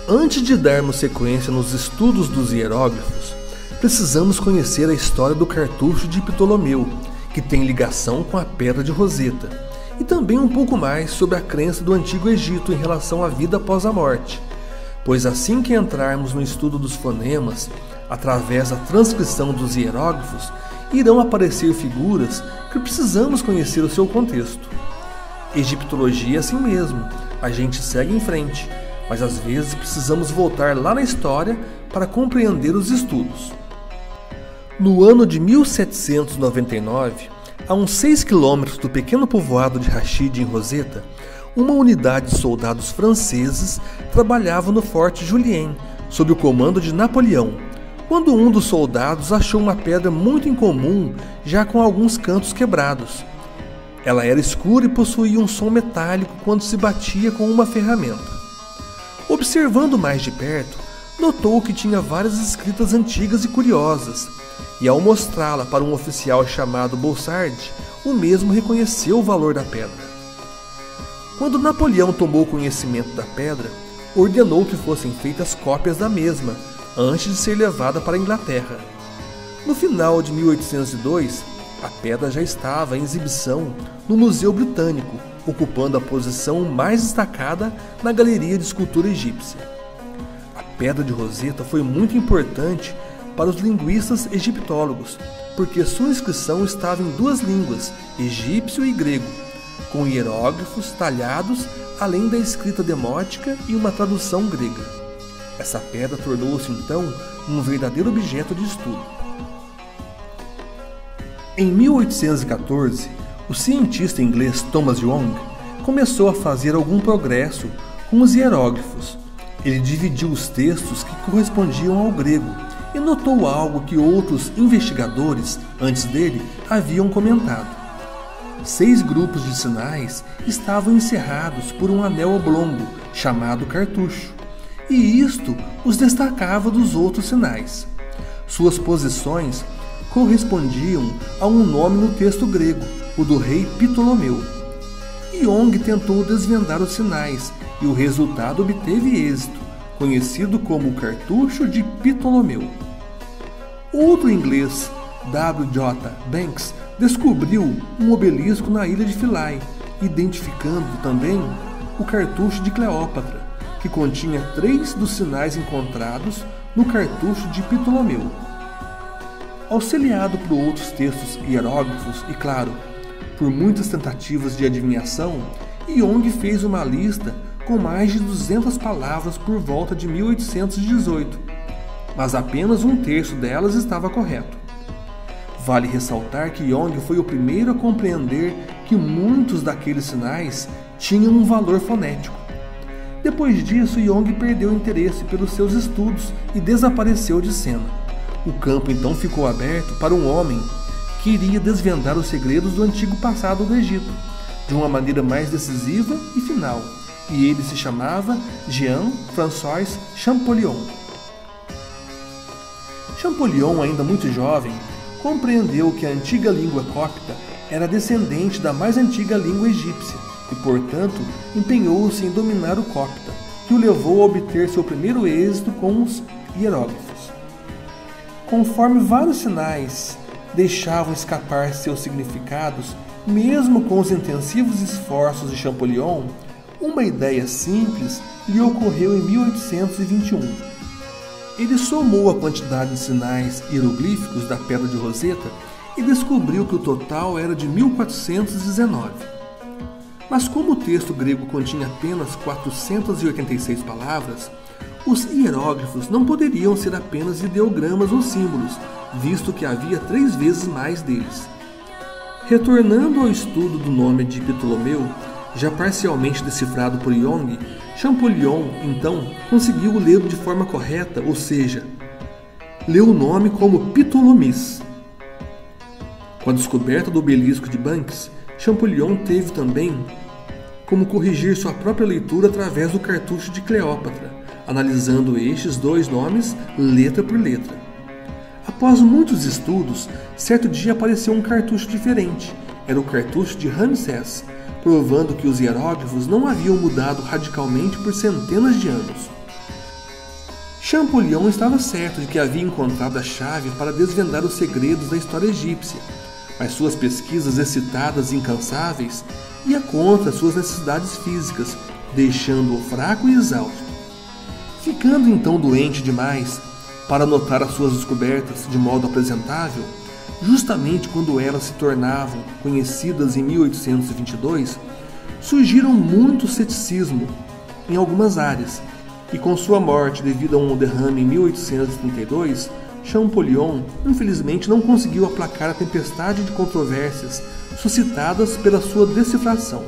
Antes de darmos sequência nos estudos dos hieróglifos, precisamos conhecer a história do cartucho de Ptolomeu, que tem ligação com a Pedra de Roseta, e também um pouco mais sobre a crença do Antigo Egito em relação à vida após a morte, pois assim que entrarmos no estudo dos fonemas, através da transcrição dos hieróglifos, irão aparecer figuras que precisamos conhecer o seu contexto. Egiptologia é assim mesmo, a gente segue em frente, mas às vezes precisamos voltar lá na história para compreender os estudos. No ano de 1799, a uns 6 quilômetros do pequeno povoado de Rashid, em Roseta, uma unidade de soldados franceses trabalhava no Forte Julien, sob o comando de Napoleão, quando um dos soldados achou uma pedra muito incomum, já com alguns cantos quebrados. Ela era escura e possuía um som metálico quando se batia com uma ferramenta. Observando mais de perto, notou que tinha várias escritas antigas e curiosas, e ao mostrá-la para um oficial chamado Bolsard, o mesmo reconheceu o valor da pedra. Quando Napoleão tomou conhecimento da pedra, ordenou que fossem feitas cópias da mesma, antes de ser levada para a Inglaterra. No final de 1802, a pedra já estava em exibição no Museu Britânico, ocupando a posição mais destacada na Galeria de Escultura Egípcia. A Pedra de Roseta foi muito importante para os linguistas egiptólogos, porque sua inscrição estava em 2 línguas, egípcio e grego, com hieróglifos talhados, além da escrita demótica e uma tradução grega. Essa pedra tornou-se então um verdadeiro objeto de estudo. Em 1814, o cientista inglês Thomas Young começou a fazer algum progresso com os hieróglifos. Ele dividiu os textos que correspondiam ao grego e notou algo que outros investigadores antes dele haviam comentado. 6 grupos de sinais estavam encerrados por um anel oblongo chamado cartucho, e isto os destacava dos outros sinais. Suas posições correspondiam a um nome no texto grego, o do rei Ptolomeu. Young tentou desvendar os sinais e o resultado obteve êxito, conhecido como o cartucho de Ptolomeu. Outro inglês, W.J. Banks, descobriu um obelisco na ilha de Philae, identificando também o cartucho de Cleópatra, que continha 3 dos sinais encontrados no cartucho de Ptolomeu. Auxiliado por outros textos hieróglifos e, claro, por muitas tentativas de adivinhação, Young fez uma lista com mais de 200 palavras por volta de 1818, mas apenas 1/3 delas estava correto. Vale ressaltar que Young foi o primeiro a compreender que muitos daqueles sinais tinham um valor fonético. Depois disso, Young perdeu interesse pelos seus estudos e desapareceu de cena. O campo então ficou aberto para um homem que iria desvendar os segredos do antigo passado do Egito, de uma maneira mais decisiva e final, e ele se chamava Jean-François Champollion. Champollion, ainda muito jovem, compreendeu que a antiga língua copta era descendente da mais antiga língua egípcia e, portanto, empenhou-se em dominar o copta, que o levou a obter seu primeiro êxito com os hieróglifos. Conforme vários sinais deixavam escapar seus significados, mesmo com os intensivos esforços de Champollion, uma ideia simples lhe ocorreu em 1821. Ele somou a quantidade de sinais hieroglíficos da Pedra de Roseta e descobriu que o total era de 1419. Mas como o texto grego continha apenas 486 palavras, os hieróglifos não poderiam ser apenas ideogramas ou símbolos, visto que havia 3 vezes mais deles. Retornando ao estudo do nome de Ptolomeu, já parcialmente decifrado por Young, Champollion, então, conseguiu lê-lo de forma correta, ou seja, leu o nome como Ptolomis. Com a descoberta do obelisco de Banks, Champollion teve também como corrigir sua própria leitura através do cartucho de Cleópatra, analisando estes 2 nomes letra por letra. Após muitos estudos, certo dia apareceu um cartucho diferente. Era o cartucho de Ramsés, provando que os hieróglifos não haviam mudado radicalmente por centenas de anos. Champollion estava certo de que havia encontrado a chave para desvendar os segredos da história egípcia, mas suas pesquisas excitadas e incansáveis iam contra suas necessidades físicas, deixando-o fraco e exausto. Ficando então doente demais para anotar as suas descobertas de modo apresentável, justamente quando elas se tornavam conhecidas em 1822, surgiram muito ceticismo em algumas áreas, e com sua morte devido a um derrame em 1832, Champollion infelizmente não conseguiu aplacar a tempestade de controvérsias suscitadas pela sua decifração.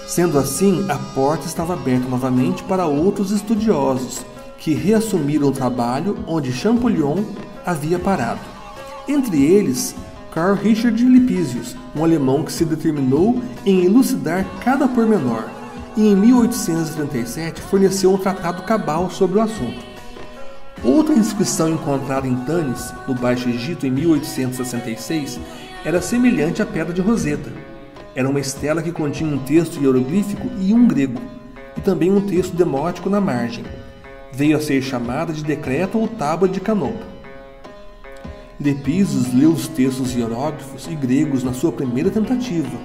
Sendo assim, a porta estava aberta novamente para outros estudiosos, que reassumiram o trabalho onde Champollion havia parado. Entre eles, Carl Richard Lipsius, um alemão que se determinou em elucidar cada pormenor, e em 1837 forneceu um tratado cabal sobre o assunto. Outra inscrição encontrada em Tanis, no Baixo Egito, em 1866, era semelhante à Pedra de Roseta. Era uma estela que continha um texto hieroglífico e um grego, e também um texto demótico na margem. Veio a ser chamada de Decreto ou Tábua de Canopo. Lipsius leu os textos hieróglifos e gregos na sua primeira tentativa.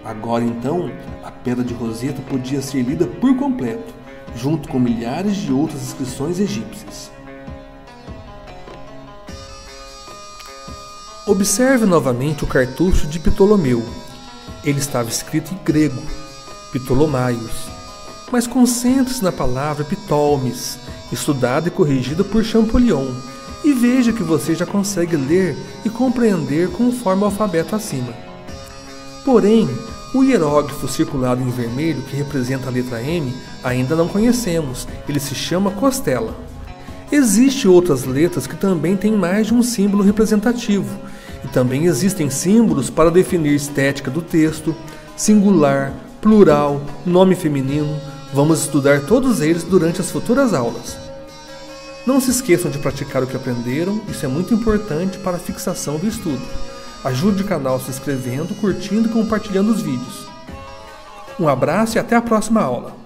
Agora então, a Pedra de Roseta podia ser lida por completo, junto com milhares de outras inscrições egípcias. Observe novamente o cartucho de Ptolomeu. Ele estava escrito em grego, Ptolomaios, mas concentre-se na palavra Ptolmes, estudada e corrigida por Champollion, e veja que você já consegue ler e compreender conforme o alfabeto acima. Porém, o hieróglifo circulado em vermelho, que representa a letra M, ainda não conhecemos. Ele se chama costela. Existem outras letras que também têm mais de um símbolo representativo, e também existem símbolos para definir estética do texto, singular, plural, nome feminino. Vamos estudar todos eles durante as futuras aulas. Não se esqueçam de praticar o que aprenderam, isso é muito importante para a fixação do estudo. Ajude o canal se inscrevendo, curtindo e compartilhando os vídeos. Um abraço e até a próxima aula!